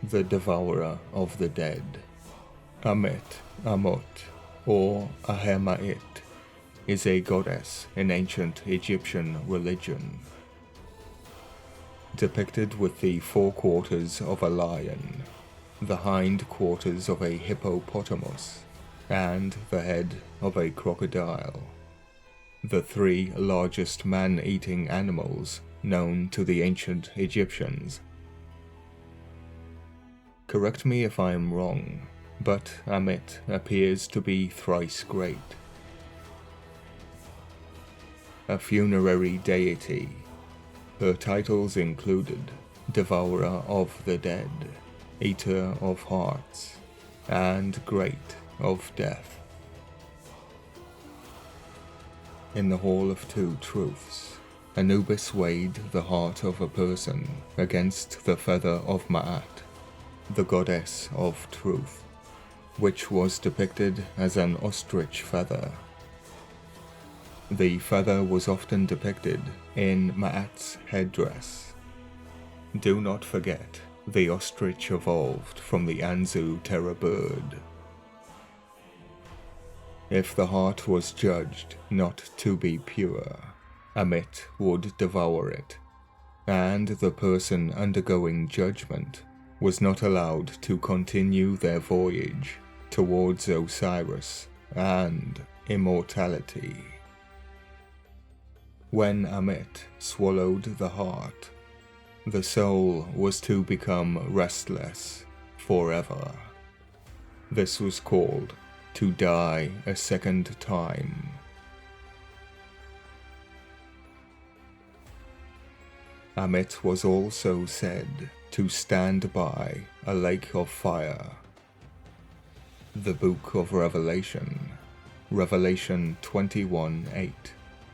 the devourer of the dead. Ammit, Ammut, or Ammit, is a goddess in ancient Egyptian religion, depicted with the forequarters of a lion, the hind quarters of a hippopotamus, and the head of a crocodile, the three largest man-eating animals known to the ancient Egyptians. Correct me if I am wrong, but Ammit appears to be thrice great. A funerary deity, her titles included Devourer of the Dead, Eater of Hearts, and Great of Death. In the Hall of Two Truths, Anubis weighed the heart of a person against the feather of Ma'at, the goddess of truth, which was depicted as an ostrich feather. The feather was often depicted in Ma'at's headdress. Do not forget, the ostrich evolved from the Anzu terror bird. If the heart was judged not to be pure, Ammit would devour it, and the person undergoing judgment was not allowed to continue their voyage towards Osiris and immortality. When Ammit swallowed the heart, the soul was to become restless forever. This was called to die a second time. Ammit was also said to stand by a lake of fire. The Book of Revelation, Revelation 21:8.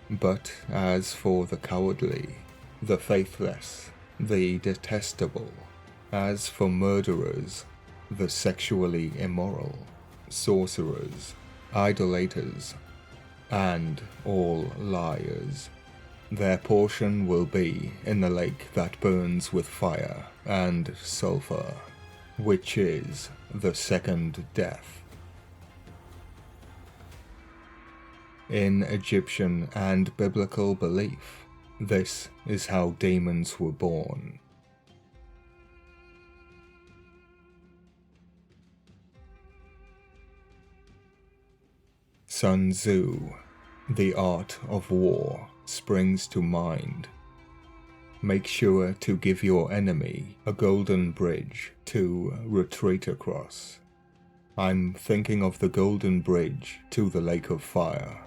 But as for the cowardly, the faithless, the detestable, as for murderers, the sexually immoral, sorcerers, idolaters, and all liars, their portion will be in the lake that burns with fire and sulfur, which is the second death. In Egyptian and biblical belief, this is how demons were born. Sun Tzu, The Art of War, springs to mind. Make sure to give your enemy a golden bridge to retreat across. I'm thinking of the golden bridge to the lake of fire,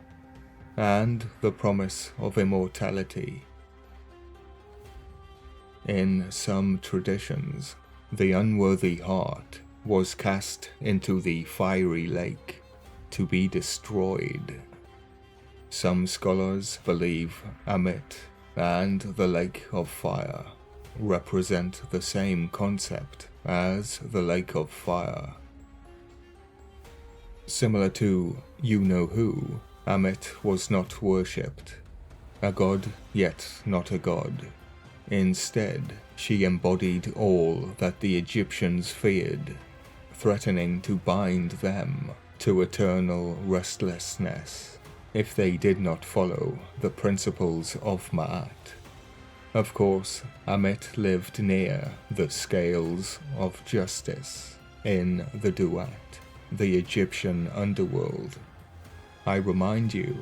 and the promise of immortality. In some traditions, the unworthy heart was cast into the fiery lake to be destroyed. Some scholars believe Ammit and the lake of fire represent the same concept as the lake of fire. Similar to you-know-who, Ammit was not worshipped, a god yet not a god. Instead, she embodied all that the Egyptians feared, threatening to bind them to eternal restlessness if they did not follow the principles of Ma'at. Of course, Ammit lived near the scales of justice in the duat, the Egyptian underworld. I remind you,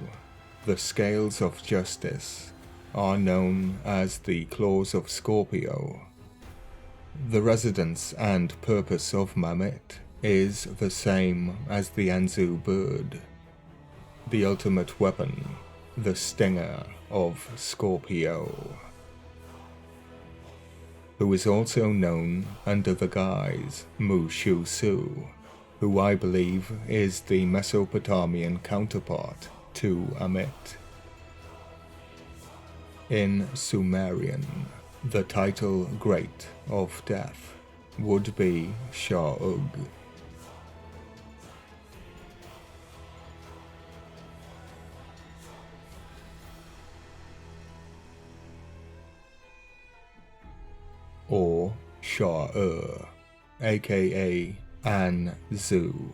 the scales of justice are known as the claws of Scorpio. The residence and purpose of Ammit is the same as the Anzu bird, the ultimate weapon, the stinger of Scorpio, who is also known under the guise Mushu Su, who I believe is the Mesopotamian counterpart to Ammit. In Sumerian, the title Great of Death would be Sha'ug. Or Sha'ur, aka An Zu.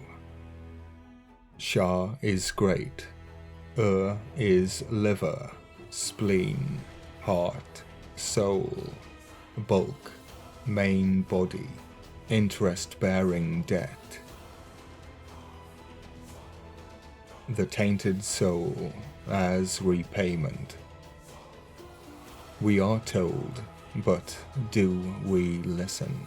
Sha is great. Is liver, spleen, heart, soul, bulk, main body, interest-bearing debt. The tainted soul as repayment. We are told, but do we listen?